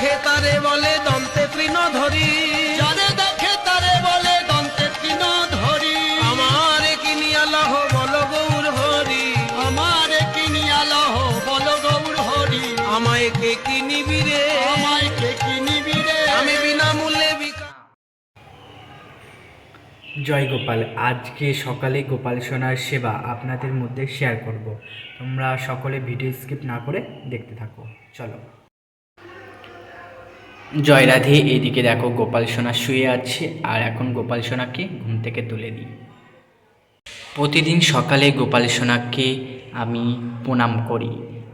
দেখে তারে বলে দন্তে তৃণধরি, যারে দেখে তারে বলে দন্তে তৃণধরি। আমার কিনিয়া লহ বল গৌর হরি, আমার কিনিয়া লহ বল গৌর হরি। আমায় কে কিনিবি রে, আমায় কে কিনিবি রে, আমি বিনামূল্যে বিকা। জয় গোপাল। আজকে সকালে গোপাল সোনার সেবা আপনাদের মধ্যে শেয়ার করব। তোমরা সকলে ভিডিও স্কিপ না করে দেখতে থাকো। চলো। জয় রাধে। এইদিকে দেখো গোপাল সোনা শুয়ে আছে, আর এখন গোপাল সোনাকে ঘুম থেকে তুলে দিই। প্রতিদিন সকালে গোপাল সোনাকে আমি প্রণাম করি।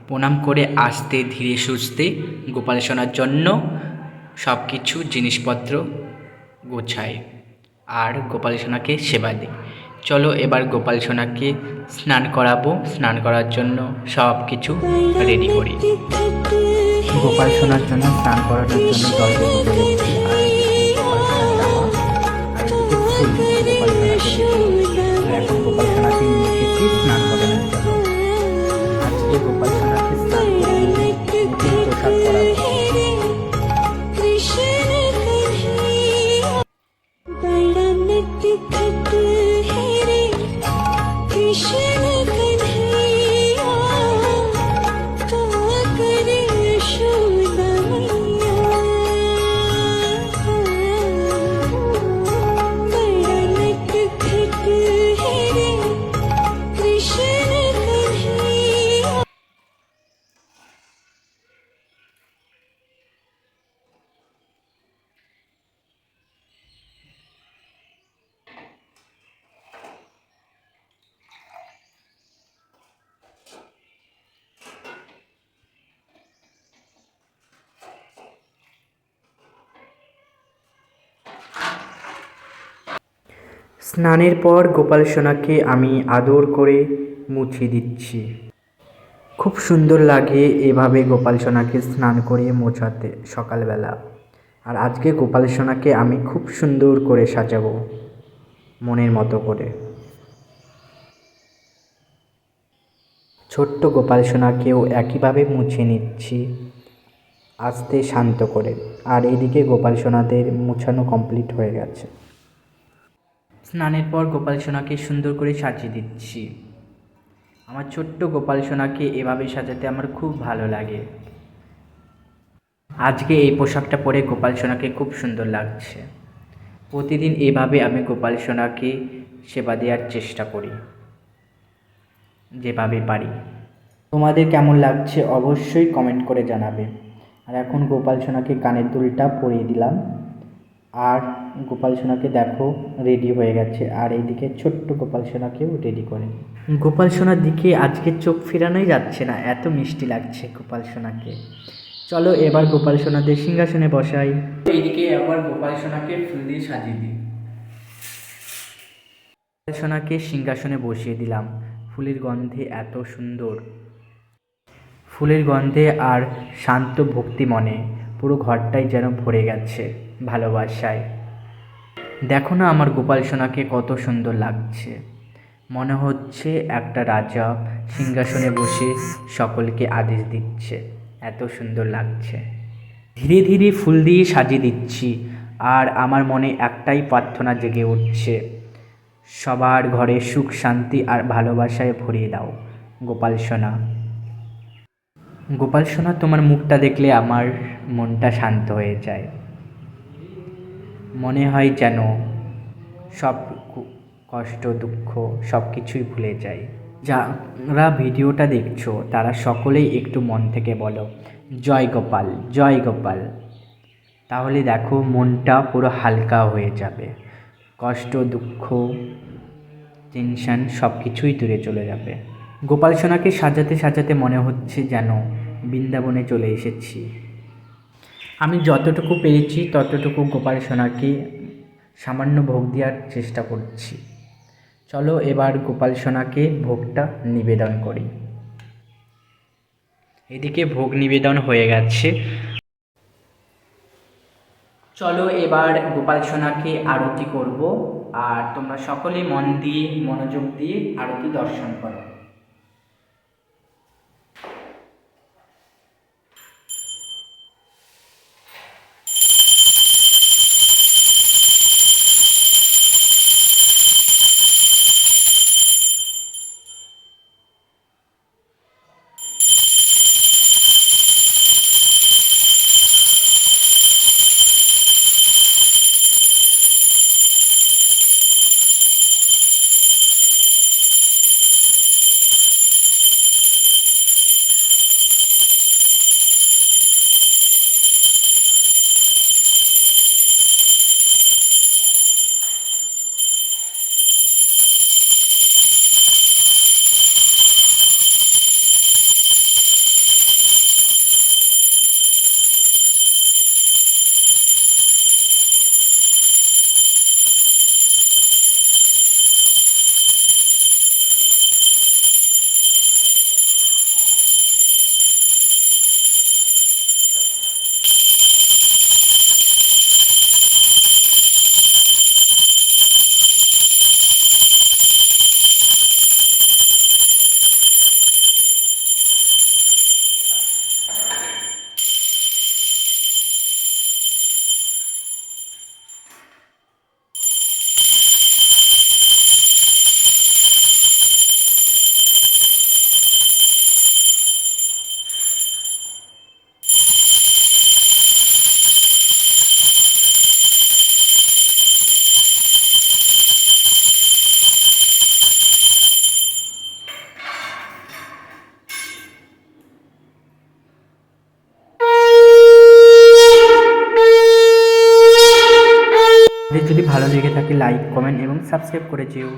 প্রণাম করে আস্তে ধীরে সুস্থে গোপাল সোনার জন্য সব কিছু জিনিসপত্র গোছাই আর গোপাল সোনাকে সেবা দিই। চলো এবার গোপাল সোনাকে স্নান করাবো। স্নান করার জন্য সব কিছু রেডি করি। গোপাল সোনার জন্য স্নান করানোর জন্য জল রেডি করেছি, আর এখন গোপাল সোনাকে নিয়ে এসেছি স্নান করানোর জন্য। আজকে গোপাল সোনাকে স্নান করিয়ে নতুন পোশাক পরাবো। স্নানের পর গোপাল সোনাকে আমি আদর করে মুছে দিচ্ছি। খুব সুন্দর লাগে এভাবে গোপাল সোনাকে স্নান করিয়ে মোছাতে সকালবেলা। আর আজকে গোপাল সোনাকে আমি খুব সুন্দর করে সাজাবো মনের মতো করে। ছোট্ট গোপাল সোনাকেও একইভাবে মুছে নিচ্ছি আস্তে শান্ত করে। আর এইদিকে গোপাল সোনাদের মুছানো কমপ্লিট হয়ে গেছে। স্নানের পর গোপাল সোনাকে সুন্দর করে সাজিয়ে দিচ্ছি। আমার ছোট্ট গোপাল সোনাকে এভাবে সাজাতে আমার খুব ভালো লাগে। আজকে এই পোশাকটা পরে গোপাল সোনাকে খুব সুন্দর লাগছে। প্রতিদিন এভাবে আমি গোপাল সোনাকে সেবা দেওয়ার চেষ্টা করি যেভাবে পারি। তোমাদের কেমন লাগছে অবশ্যই কমেন্ট করে জানাবে। আর এখন গোপাল সোনাকে কানের দুলটা পরিয়ে দিলাম, আর গোপাল সোনাকে দেখো রেডি হয়ে গেছে। আর এইদিকে ছোট্ট গোপাল সোনাকেও রেডি করে। গোপাল সোনার দিকে আজকে চোখ ফেরানোই যাচ্ছে না, এত মিষ্টি লাগছে গোপাল সোনাকে। চলো এবার গোপাল সোনাদের সিংহাসনে বসাই। এইদিকে আবার গোপাল সোনাকে ফুল দিয়ে সাজিয়ে দিই। গোপাল সোনাকে সিংহাসনে বসিয়ে দিলাম। ফুলের গন্ধে এত সুন্দর, ফুলের গন্ধে আর শান্ত ভক্তি মনে পুরো ঘরটাই যেন ভরে গেছে ভালোবাসায়। দেখো না আমার গোপাল সোনাকে কত সুন্দর লাগছে। মনে হচ্ছে একটা রাজা সিংহাসনে বসে সকলকে আদেশ দিচ্ছে, এত সুন্দর লাগছে। ধীরে ধীরে ফুল দিয়ে সাজিয়ে দিচ্ছি, আর আমার মনে একটাই প্রার্থনা জেগে উঠছে, সবার ঘরে সুখ শান্তি আর ভালোবাসায় ভরিয়ে দাও গোপাল সোনা। গোপাল সোনা তোমার মুখটা দেখলে আমার মনটা শান্ত হয়ে যায়। মনে হয় যেন সব কষ্ট দুঃখ সব কিছুই ভুলে যায়। যারা ভিডিওটা দেখছো তারা সকলেই একটু মন থেকে বলো জয় গোপাল, জয় গোপাল। তাহলে দেখো মনটা পুরো হালকা হয়ে যাবে। কষ্ট দুঃখ টেনশন সব কিছুই দূরে চলে যাবে। গোপাল সোনাকে সাজাতে সাজাতে মনে হচ্ছে যেন বৃন্দাবনে চলে এসেছি। আমি যতটুকু পেরেছি ততটুকু গোপাল সোনাকে সামান্য ভোগ দেওয়ার চেষ্টা করছি। চলো এবার গোপাল সোনাকে ভোগটা নিবেদন করি। এদিকে ভোগ নিবেদন হয়ে গেছে। চলো এবার গোপাল সোনাকে আরতি করব, আর তোমরা সকলে মন দিয়ে মনোযোগ দিয়ে আরতি দর্শন করো। যদি ভালো লেগে থাকে লাইক কমেন্ট এবং সাবস্ক্রাইব করে যেও।